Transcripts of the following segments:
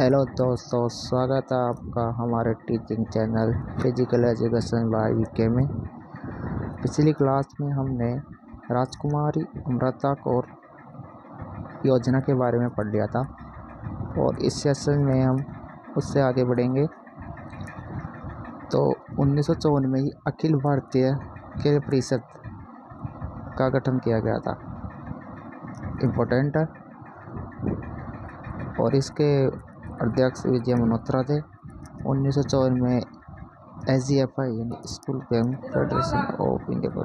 Hello दोस्तों, स्वागत है आपका हमारे teaching channel physical education by VK में। पिछली क्लास में हमने राजकुमारी अमृता कौर योजना के बारे में पढ़ लिया था और इस सेशन में हम उससे आगे बढ़ेंगे। तो 1954 में ही अखिल भारतीय खेल परिषद का गठन किया गया था, इम्पोर्टेंट है। और इसके अध्यक्ष विजय मल्होत्रा थे। 1954 में SGFI यानी school game federation of India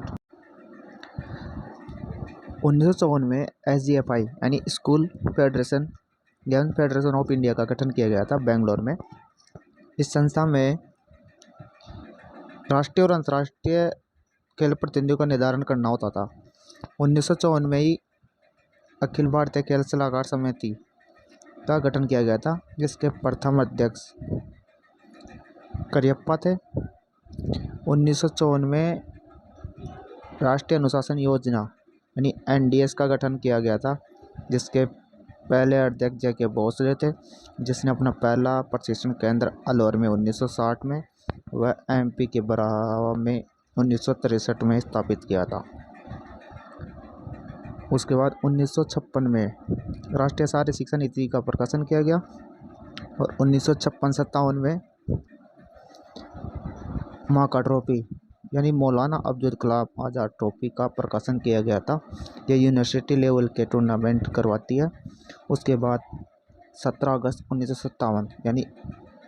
1954 में SGFI यानी school game federation of India का गठन किया गया था बेंगलोर में। इस संस्था में राष्ट्रीय और अंतर्राष्ट्रीय खेल प्रतिनिधियों का निर्धारण करना होता था। 1954 में ही अखिल भारतीय खेल सलाहकार समिति का गठन किया गया था, जिसके प्रथम अध्यक्ष करियप्पा थे। 1954 में राष्ट्रीय अनुशासन योजना यानी NDS का गठन किया गया था, जिसके पहले अध्यक्ष JK भोसले थे, जिसने अपना पहला प्रशिक्षण केंद्र अलवर में 1960 में व MP के बरावा में 1963 में स्थापित किया था। उसके बाद 1956 में राष्ट्रीय शारीरिक शिक्षा नीति का प्रकाशन किया गया और 1956-57 में माका ट्रॉफी यानी मौलाना अब्दुल कलाम आज़ाद ट्रॉफी का प्रकाशन किया गया था। यह यूनिवर्सिटी लेवल के टूर्नामेंट करवाती है। उसके बाद 17 अगस्त 1957 यानी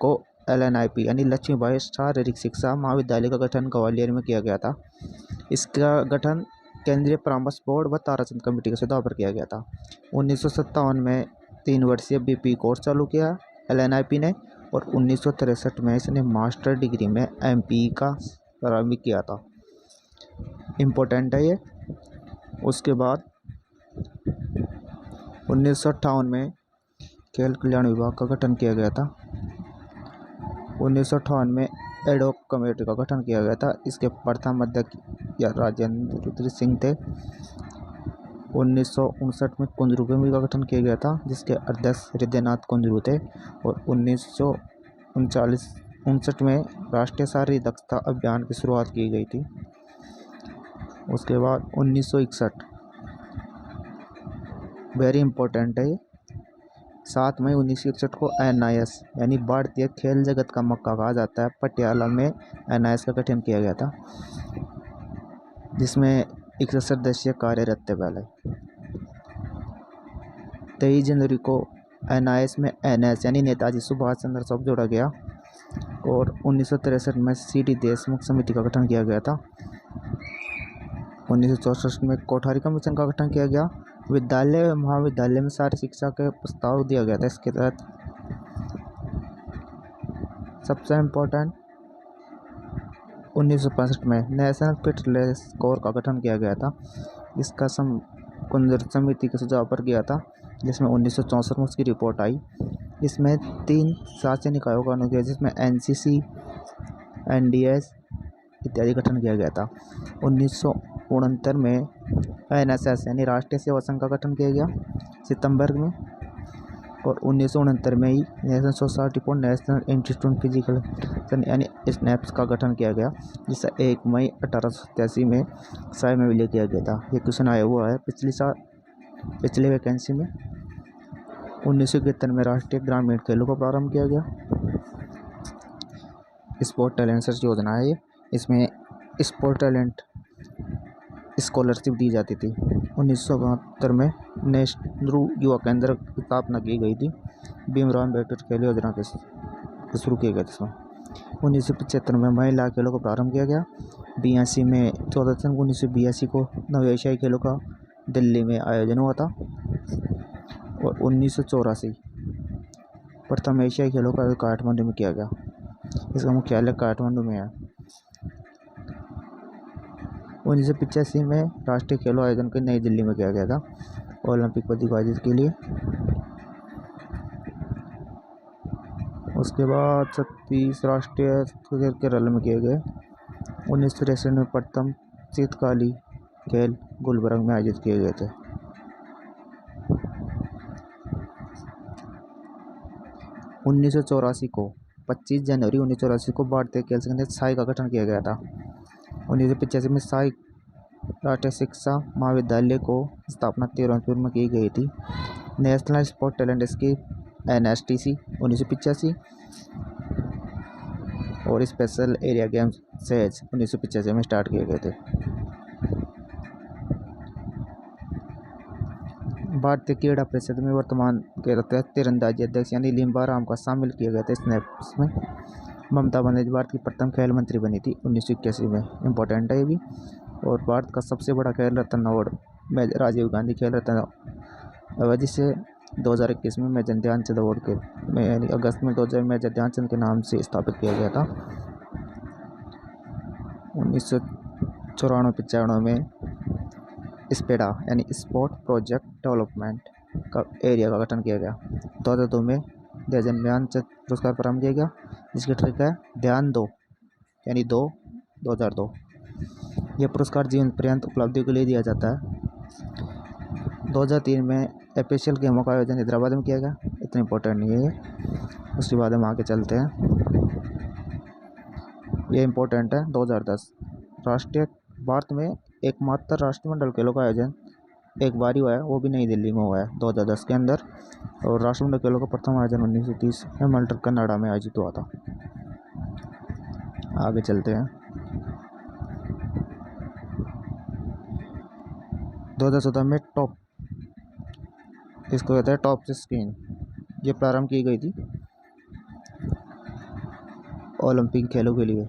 को LNIP यानी लक्ष्मीबाई शारीरिक शिक्षा महाविद्यालय का गठन ग्वालियर में किया गया था। इसका गठन केंद्रीय परामर्श बोर्ड व ताराचंद कमेटी के सुझाव पर किया गया था। 1957 में 3 वर्षीय BP कोर्स चालू किया LNIP ने और 1963 में इसने मास्टर डिग्री में MPE का प्रारंभ किया था, इम्पोर्टेंट है ये। उसके बाद 1958 में खेल कल्याण विभाग का गठन किया गया था। 1958 में एडॉक कमेटी का गठन किया गया था। इसके प्रथम अध्यक्ष राजेंद्र सिंह थे। 1959 में कुंजरू कमेटी का गठन किया गया था, जिसके अध्यक्ष हृदयनाथ कुंजरू थे। और 1959 में राष्ट्रीय शारीरिक दक्षता अभियान की शुरुआत की गई थी। उसके बाद 1961 वेरी इंपॉर्टेंट है, 7 मई 1961 को NIS यानी भारतीय खेल जगत का मक्का कहा जाता है, पटियाला में NIS का गठन किया गया था, जिसमें 61 सदस्य कार्यरत थे पहले। 23 जनवरी को NIS में NS यानी नेताजी सुभाष चंद्र बोस जोड़ा गया और 1963 में CD देशमुख समिति का गठन किया गया था। 1964 में कोठारी कमीशन का गठन किया गया। विद्यालय व महाविद्यालय में शारीरिक शिक्षा के प्रस्ताव दिया गया था। इसके तहत सबसे इम्पोर्टेंट 1965 में नेशनल फिटनेस कोर का गठन किया गया था। इसका कुंजर समिति के सुझाव पर किया था, जिसमें 1964 में उसकी रिपोर्ट आई। इसमें 3 शासी निकायों का अनुच्छेद जिसमें NCC NDS इत्यादि गठन किया गया था। 1969 में NSS यानी राष्ट्रीय सेवा संघ का गठन किया गया सितंबर में। और 1969 में ही national society for national institute physical यानी SNAPS का गठन किया गया, जिसे 1 मई 1887 में साय में विलय किया गया था। ये क्वेश्चन आया हुआ है पिछले वैकेंसी में। 1971 में राष्ट्रीय ग्रामीण खेलों का प्रारंभ किया गया। स्पोर्ट टैलेंट सर्च योजना है ये, इसमें स्पोर्ट टैलेंट स्कॉलरशिप दी जाती थी। 1972 में नेहरू युवा केंद्र की स्थापना की गई थी। भीमराव अम्बेडकर खेल योजना के शुरू किए गए थे इसमें। 1975 में महिला खेलों का प्रारंभ किया गया। 82 में 14 दिसंबर 1982 को नव एशियाई खेलों का दिल्ली में आयोजन हुआ था। और 1984 प्रथम एशियाई खेलों का काठमांडू में किया गया। इसका मुख्यालय काठमांडू में है। 1985 में राष्ट्रीय खेलों आयोजन के नई दिल्ली में किया गया था ओलंपिक पदक आयोजित के लिए। उसके बाद 36 राष्ट्रीय खेल केरल में किए गए। 1963 में प्रथम शीतकालीन खेल गुलबर्ग में आयोजित किए गए थे। 1984 को 25 जनवरी 1984 को भारतीय खेल संघ साई का गठन किया गया था। 1985 में साई राष्ट्रीय शिक्षा महाविद्यालय को स्थापना तिरुवनंतपुर में की गई थी। National sport talent scheme NSTC 1985 और स्पेशल एरिया गेम्स सेज 1985 में स्टार्ट किए गए थे। भारतीय क्रीड़ा परिषद में वर्तमान के तीरंदाजी अध्यक्ष यानी लिम्बा राम का शामिल किया गया था इसमें। ममता बनर्जी भारत की प्रथम खेल मंत्री बनी थी 1981 में, इम्पोर्टेंट है ये भी। और भारत का सबसे बड़ा खेल रत्न अवार्ड राजीव गांधी खेल रत्न अवार्ड, जिसे 2021 में मेजर ध्यानचंद अवार्ड के में यानी अगस्त में 2000 मेजर ध्यानचंद के नाम से स्थापित किया गया था। 1994-95 में स्पेडा यानी स्पोर्ट प्रोजेक्ट डेवलपमेंट का एरिया का गठन किया गया। 2002 में ध्यानचंद पुरस्कार प्रारंभ किया गया, जिसकी ट्रिक है ध्यान दो यानी 2002। यह पुरस्कार जीवन पर्यंत उपलब्धि के लिए दिया जाता है। 2003 में एशियन गेमों का आयोजन हैदराबाद में किया गया, इतना इम्पोर्टेंट नहीं है ये। उसके बाद हम आगे चलते हैं, ये इम्पोर्टेंट है। 2010 राष्ट्रीय भारत में एकमात्र राष्ट्रमंडल खेलों का आयोजन एक बार ही हुआ है, वो भी नई दिल्ली में हुआ है 2010 के अंदर। और राष्ट्रमंडल खेलों का प्रथम आयोजन 1930 में हैमिल्टन कनाडा में आयोजित हुआ था। आगे चलते हैं। 2014 में टॉप, इसको कहते हैं टॉप स्क्रीन, ये प्रारंभ की गई थी ओलंपिक खेलों के लिए।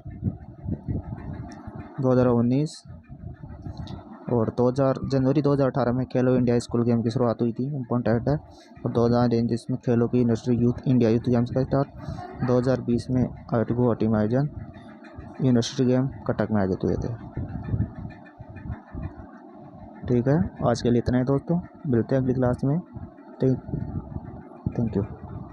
2019 और जनवरी 2018 में खेलो इंडिया स्कूल गेम की शुरुआत हुई थी, इम्पोर्टेंट है। और 2023 में खेलों की university youth India youth games का स्टार्ट। 2020 में गुवाहाटी में आयोजन यूनिवर्सिटी गेम कटक में आयोजित हुए थे। ठीक है, आज के लिए इतना ही दोस्तों, मिलते हैं अगली क्लास में। Thank you.